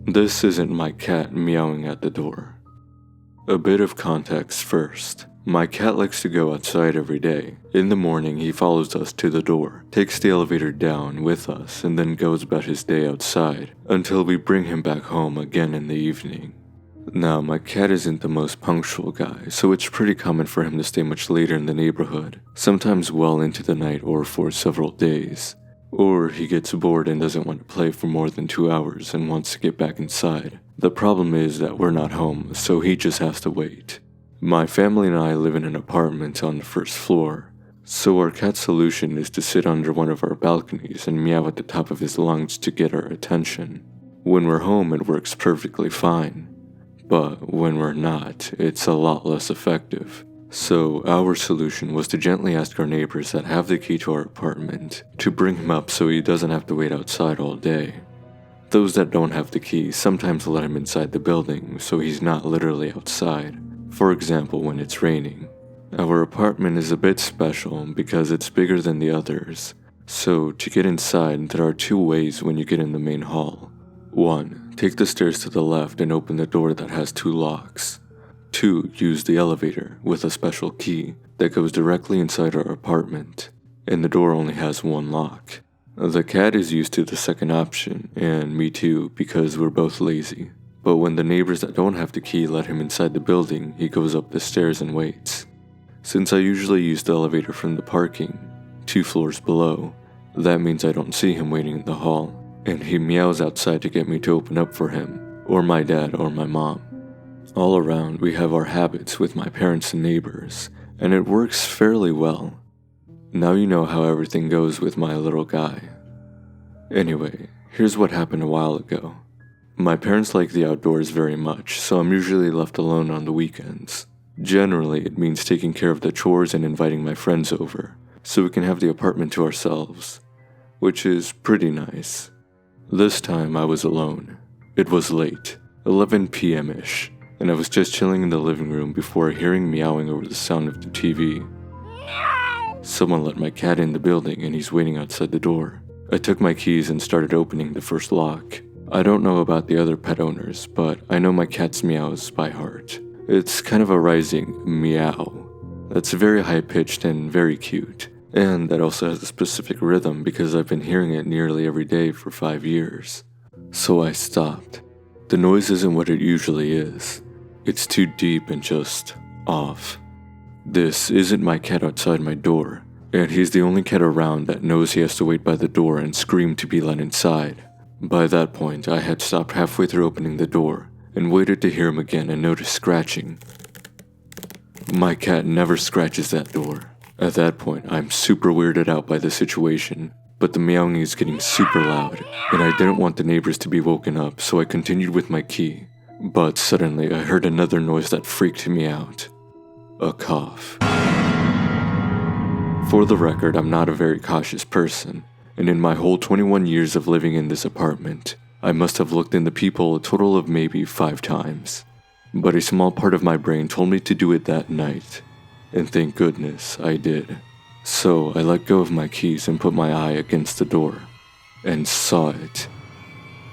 This isn't my cat meowing at the door. A bit of context first. My cat likes to go outside every day. In the morning, he follows us to the door, takes the elevator down with us, and then goes about his day outside until we bring him back home again in the evening. Now, my cat isn't the most punctual guy, so it's pretty common for him to stay much later in the neighborhood, sometimes well into the night or for several days. Or he gets bored and doesn't want to play for more than 2 hours and wants to get back inside. The problem is that we're not home, so he just has to wait. My family and I live in an apartment on the first floor, so our cat's solution is to sit under one of our balconies and meow at the top of his lungs to get our attention. When we're home, it works perfectly fine, but when we're not, it's a lot less effective. So our solution was to gently ask our neighbors that have the key to our apartment to bring him up so he doesn't have to wait outside all day. Those that don't have the key sometimes let him inside the building so he's not literally outside. For example, when it's raining. Our apartment is a bit special because it's bigger than the others, so to get inside there are 2 ways when you get in the main hall. 1. Take the stairs to the left and open the door that has 2 locks. 2. Use the elevator with a special key that goes directly inside our apartment, and the door only has 1 lock. The cat is used to the second option, and me too, because we're both lazy. But when the neighbors that don't have the key let him inside the building, he goes up the stairs and waits. Since I usually use the elevator from the parking, 2 floors below, that means I don't see him waiting in the hall, and he meows outside to get me to open up for him, or my dad or my mom. All around, we have our habits with my parents and neighbors, and it works fairly well. Now you know how everything goes with my little guy. Anyway, here's what happened a while ago. My parents like the outdoors very much, so I'm usually left alone on the weekends. Generally, it means taking care of the chores and inviting my friends over, so we can have the apartment to ourselves, which is pretty nice. This time I was alone. It was late, 11 p.m.-ish, and I was just chilling in the living room before hearing meowing over the sound of the TV. Someone let my cat in the building and he's waiting outside the door. I took my keys and started opening the first lock. I don't know about the other pet owners, but I know my cat's meows by heart. It's kind of a rising meow that's very high-pitched and very cute, and that also has a specific rhythm because I've been hearing it nearly every day for 5 years. So I stopped. The noise isn't what it usually is. It's too deep and just off. This isn't my cat outside my door, and he's the only cat around that knows he has to wait by the door and scream to be let inside. By that point, I had stopped halfway through opening the door and waited to hear him again and noticed scratching. My cat never scratches that door. At that point, I'm super weirded out by the situation, but the meowing is getting super loud, and I didn't want the neighbors to be woken up, so I continued with my key. But suddenly, I heard another noise that freaked me out. A cough. For the record, I'm not a very cautious person, and in my whole 21 years of living in this apartment, I must have looked in the peephole a total of maybe 5 times. But a small part of my brain told me to do it that night, and thank goodness I did. So I let go of my keys and put my eye against the door, and saw it.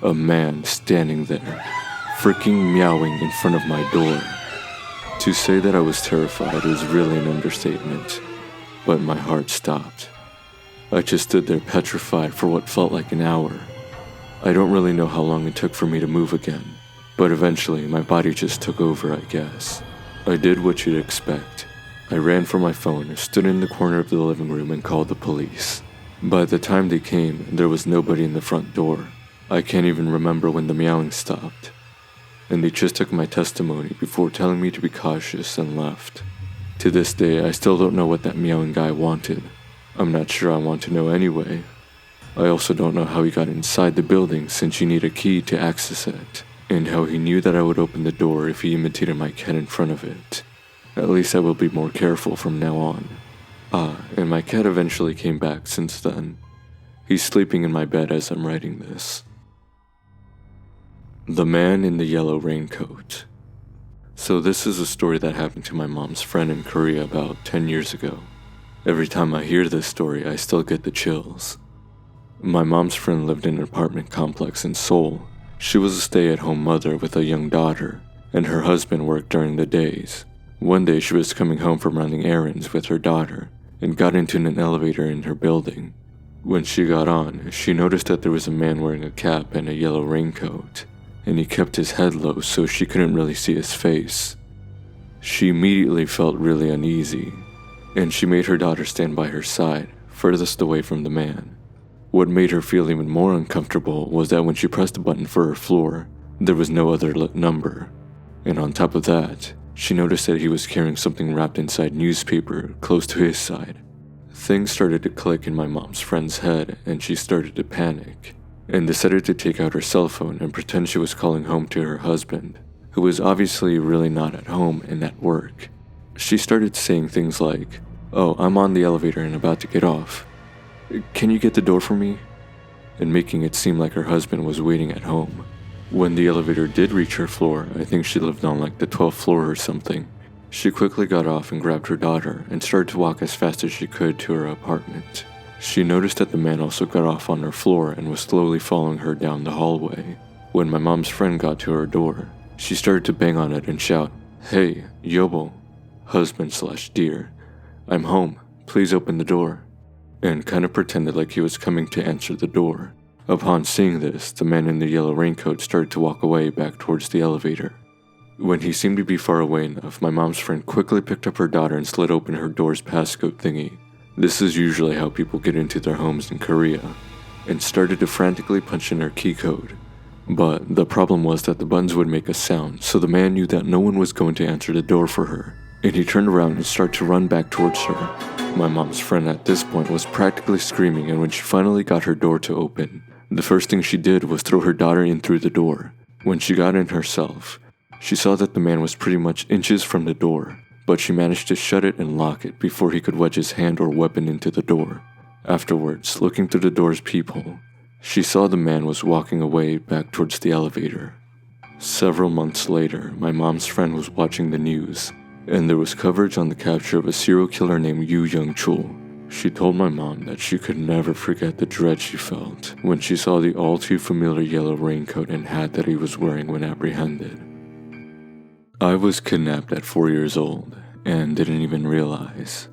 A man standing there, freaking meowing in front of my door. To say that I was terrified is really an understatement, but my heart stopped. I just stood there petrified for what felt like an hour. I don't really know how long it took for me to move again, but eventually my body just took over, I guess. I did what you'd expect. I ran for my phone, stood in the corner of the living room, and called the police. By the time they came, there was nobody in the front door. I can't even remember when the meowing stopped. And they just took my testimony before telling me to be cautious and left. To this day, I still don't know what that meowing guy wanted. I'm not sure I want to know anyway. I also don't know how he got inside the building since you need a key to access it, and how he knew that I would open the door if he imitated my cat in front of it. At least I will be more careful from now on. And my cat eventually came back since then. He's sleeping in my bed as I'm writing this. The Man in the Yellow Raincoat. So this is a story that happened to my mom's friend in Korea about 10 years ago. Every time I hear this story, I still get the chills. My mom's friend lived in an apartment complex in Seoul, She was a stay-at-home mother with a young daughter, and her husband worked during the days. One day she was coming home from running errands with her daughter and got into an elevator in her building. When she got on, she noticed that there was a man wearing a cap and a yellow raincoat, and he kept his head low so she couldn't really see his face. She immediately felt really uneasy, and she made her daughter stand by her side, furthest away from the man. What made her feel even more uncomfortable was that when she pressed the button for her floor, there was no other lit number. And on top of that, she noticed that he was carrying something wrapped inside newspaper close to his side. Things started to click in my mom's friend's head, and she started to panic, and decided to take out her cell phone and pretend she was calling home to her husband, who was obviously really not at home and at work. She started saying things like, "Oh, I'm on the elevator and about to get off. Can you get the door for me?" And making it seem like her husband was waiting at home. When the elevator did reach her floor, I think she lived on like the 12th floor or something, she quickly got off and grabbed her daughter and started to walk as fast as she could to her apartment. She noticed that the man also got off on her floor and was slowly following her down the hallway. When my mom's friend got to her door, she started to bang on it and shout, "Hey, Yobo, husband/dear, I'm home, please open the door," and kind of pretended like he was coming to answer the door. Upon seeing this, the man in the yellow raincoat started to walk away back towards the elevator. When he seemed to be far away enough, my mom's friend quickly picked up her daughter and slid open her door's passcode thingy. This is usually how people get into their homes in Korea, and started to frantically punch in her key code. But the problem was that the buttons would make a sound, so the man knew that no one was going to answer the door for her, and he turned around and started to run back towards her. My mom's friend at this point was practically screaming, and when she finally got her door to open, the first thing she did was throw her daughter in through the door. When she got in herself, she saw that the man was pretty much inches from the door, but she managed to shut it and lock it before he could wedge his hand or weapon into the door. Afterwards, looking through the door's peephole, she saw the man was walking away back towards the elevator. Several months later, my mom's friend was watching the news, and there was coverage on the capture of a serial killer named Yu Young-chul. She told my mom that she could never forget the dread she felt when she saw the all-too-familiar yellow raincoat and hat that he was wearing when apprehended. I was kidnapped at 4 years old and didn't even realize.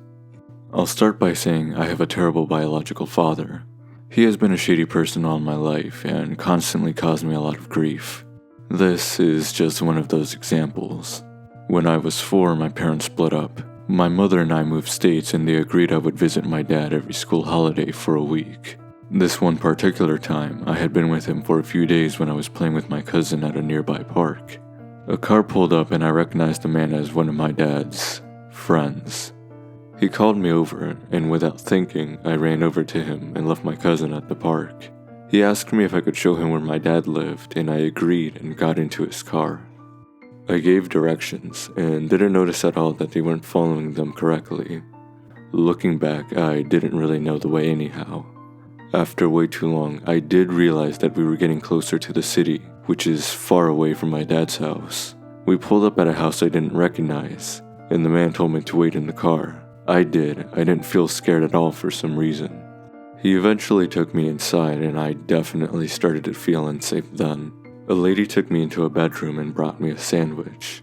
I'll start by saying I have a terrible biological father. He has been a shady person all my life and constantly caused me a lot of grief. This is just one of those examples. When I was 4, my parents split up. My mother and I moved states, and they agreed I would visit my dad every school holiday for a week. This one particular time, I had been with him for a few days when I was playing with my cousin at a nearby park. A car pulled up and I recognized the man as one of my dad's friends. He called me over, and without thinking, I ran over to him and left my cousin at the park. He asked me if I could show him where my dad lived, and I agreed and got into his car. I gave directions, and didn't notice at all that they weren't following them correctly. Looking back, I didn't really know the way anyhow. After way too long, I did realize that we were getting closer to the city, which is far away from my dad's house. We pulled up at a house I didn't recognize, and the man told me to wait in the car. I did. I didn't feel scared at all for some reason. He eventually took me inside, and I definitely started to feel unsafe then. A lady took me into a bedroom and brought me a sandwich.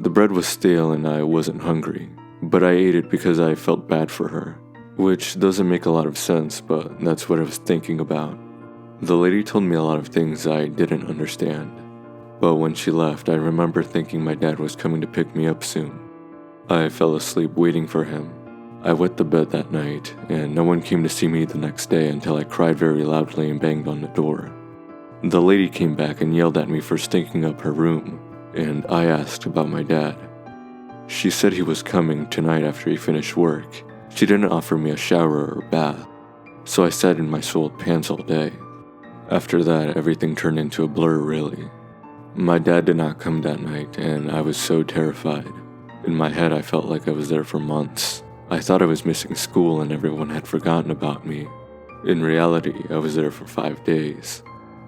The bread was stale and I wasn't hungry, but I ate it because I felt bad for her, which doesn't make a lot of sense, but that's what I was thinking about. The lady told me a lot of things I didn't understand, but when she left, I remember thinking my dad was coming to pick me up soon. I fell asleep waiting for him. I wet the bed that night, and no one came to see me the next day until I cried very loudly and banged on the door. The lady came back and yelled at me for stinking up her room, and I asked about my dad. She said he was coming tonight after he finished work. She didn't offer me a shower or bath, so I sat in my soiled pants all day. After that, everything turned into a blur, really. My dad did not come that night, and I was so terrified. In my head, I felt like I was there for months. I thought I was missing school and everyone had forgotten about me. In reality, I was there for 5 days.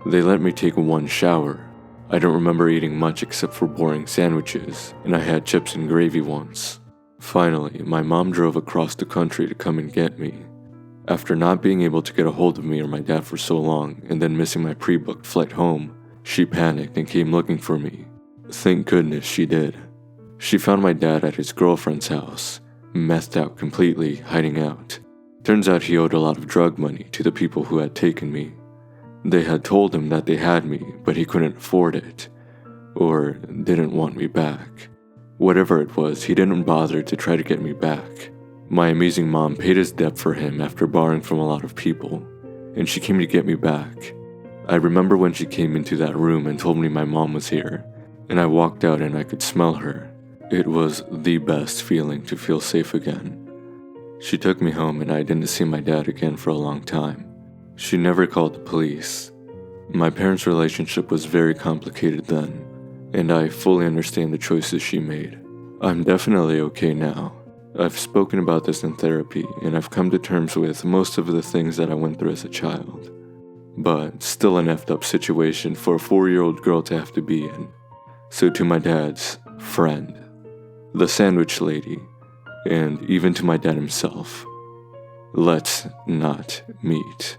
They let me take one shower. I don't remember eating much except for boring sandwiches, and I had chips and gravy once. Finally, my mom drove across the country to come and get me. After not being able to get a hold of me or my dad for so long, and then missing my pre-booked flight home, She panicked and came looking for me. Thank goodness she did. She found my dad at his girlfriend's house, methed out completely, hiding out. Turns out he owed a lot of drug money to the people who had taken me. They had told him that they had me, but he couldn't afford it, or didn't want me back. Whatever it was, he didn't bother to try to get me back. My amazing mom paid his debt for him after borrowing from a lot of people, and she came to get me back. I remember when she came into that room and told me my mom was here, and I walked out and I could smell her. It was the best feeling to feel safe again. She took me home and I didn't see my dad again for a long time. She never called the police. My parents' relationship was very complicated then, and I fully understand the choices she made. I'm definitely okay now. I've spoken about this in therapy, and I've come to terms with most of the things that I went through as a child. But still an effed up situation for a 4-year-old girl to have to be in. So to my dad's friend, the sandwich lady, and even to my dad himself, let's not meet.